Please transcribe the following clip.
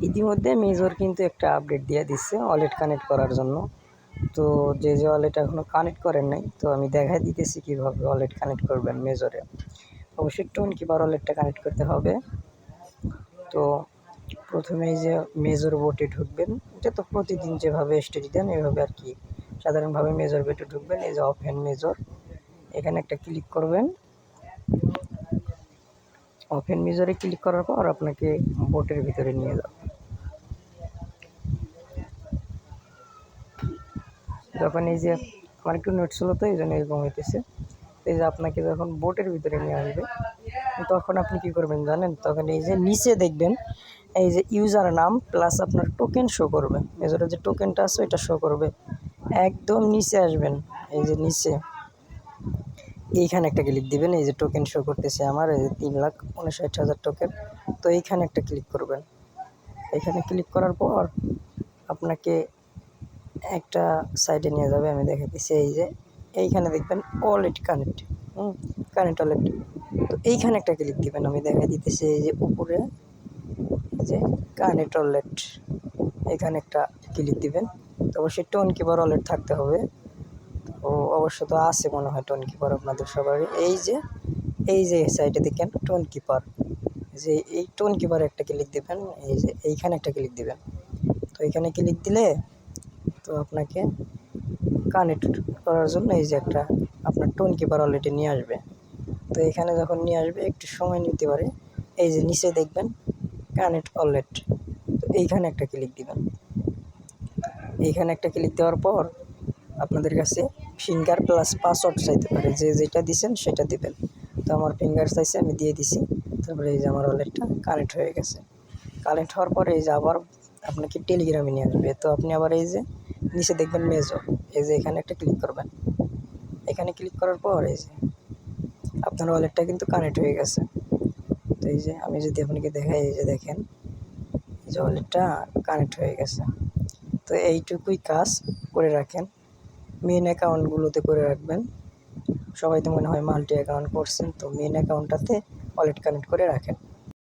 ইতিমধ্যে মেজর কিন্তু একটা আপডেট দিয়ে দিচ্ছে ওয়ালেট কানেক্ট করার জন্য। তো যে ওয়ালেট এখনও কানেক্ট করেন নাই, তো আমি দেখাই দিতেছি কীভাবে ওয়ালেট কানেক্ট করবেন মেজরে। অবশ্যই টোন কিপার ওয়ালেটটা কানেক্ট করতে হবে। তো প্রথমে এই যে মেজর বোটে ঢুকবেন, এটা তো প্রতিদিন যেভাবে স্টাডি দেন এভাবে আর কি সাধারণভাবে মেজর বোটে ঢুকবেন। এই যে ওপেন মেজর, এখানে একটা ক্লিক করবেন। ওপেন মেজরে ক্লিক করার পর আপনাকে বোটের ভিতরে নিয়ে যাবে। যখন এই যে আমার একটু নোট ছিল তো এই জন্য এরকম হইতেছে। এই যে আপনাকে যখন বোটের ভিতরে নিয়ে আসবে তখন আপনি কী করবেন জানেন? তখন এই যে নিচে দেখবেন এই যে ইউজার নাম প্লাস আপনার টোকেন শো করবে, মেজরের যে টোকেনটা আছে ওইটা শো করবে। একদম নিচে আসবেন, এই যে নিচে এইখানে একটা ক্লিক দিবেন। এই যে টোকেন শো করতেছে আমার, এই যে 3,59,000 টোকেন। তো এইখানে একটা ক্লিক করবেন। এখানে ক্লিক করার পর আপনাকে একটা সাইডে নিয়ে যাবে, আমি দেখাইতেছি। এই যে এইখানে দেখবেন ওয়ালেট কানেক্ট, কানেক্ট ওয়ালেট। তো এইখানে একটা ক্লিক দিবেন, আমি দেখাই দিতেছি। এই যে উপরে যে কানেক্ট ওয়ালেট, এখানে একটা ক্লিক দিবেন। তো অবশ্যই টোন কিপার ওয়ালেট থাকতে হবে। ও অবশ্য তো আছে মনে হয় টোন কিপার আপনাদের সবারই। এই যে সাইডে দেখেন টোন কিপার, যে এই টোন কিপারে একটা ক্লিক দিবেন। এই যে এইখানে একটা ক্লিক দিবেন। তো এইখানে ক্লিক দিলে তো আপনাকে কানেক্ট করার জন্য এই যে একটা আপনার টোন কিপার অলরেডি নিয়ে আসবে। তো এখানে যখন নিয়ে আসবে একটু সময় নিতে পারে। এই যে নিচে দেখবেন কানেক্ট ওয়ালেট, তো এইখানে একটা ক্লিক দিবেন। এইখানে একটা ক্লিক দেওয়ার পর আপনাদের কাছে ফিঙ্গার প্লাস পাসওয়ার্ড চাইতে পারে, যে যেটা দিছেন সেটা দিবেন। তো আমার ফিঙ্গার চাইছে, আমি দিয়ে দিছি। তারপরে এই যে আমার ওয়ালেটটা কানেক্ট হয়ে গেছে। কানেক্ট হওয়ার পরে এই যে আবার আপনাকে টেলিগ্রামে নিয়ে আসবে। তো আপনি আবার এই যে নিচে দেখবেন মেজর, এই যে এখানে একটা ক্লিক করবেন। এখানে ক্লিক করার পর এই যে আপনার ওয়ালেটটা কিন্তু কানেক্ট হয়ে গেছে। তো এই যে আমি যদি আপনাকে দেখাই, এই যে দেখেন এই যে ওয়ালেটটা কানেক্ট হয়ে গেছে। তো এইটুকুই কাজ করে রাখেন, মেন অ্যাকাউন্টগুলোতে করে রাখবেন। সবাই তো মনে হয় মাল্টি অ্যাকাউন্ট করছেন, তো মেন অ্যাকাউন্টটাতে ওয়ালেট কানেক্ট করে রাখেন।